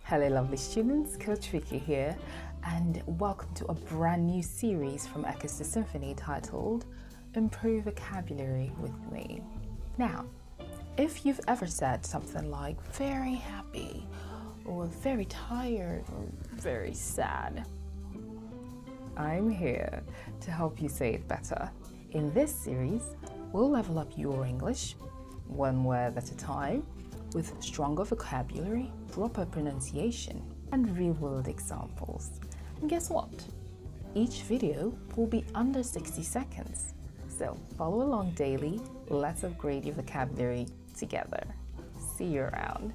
Hello lovely students, Coach Vicky here, and welcome to a brand new series from Echoes to Symphony titled Improve Vocabulary with Me. Now, if you've ever said something like very happy or very tired or very sad, I'm here to help you say it better. In this series, we'll level up your English, one word at a time, with stronger vocabulary, proper pronunciation, and real-world examples. And guess what? Each video will be under 60 seconds. So follow along daily. Let's upgrade your vocabulary together. See you around.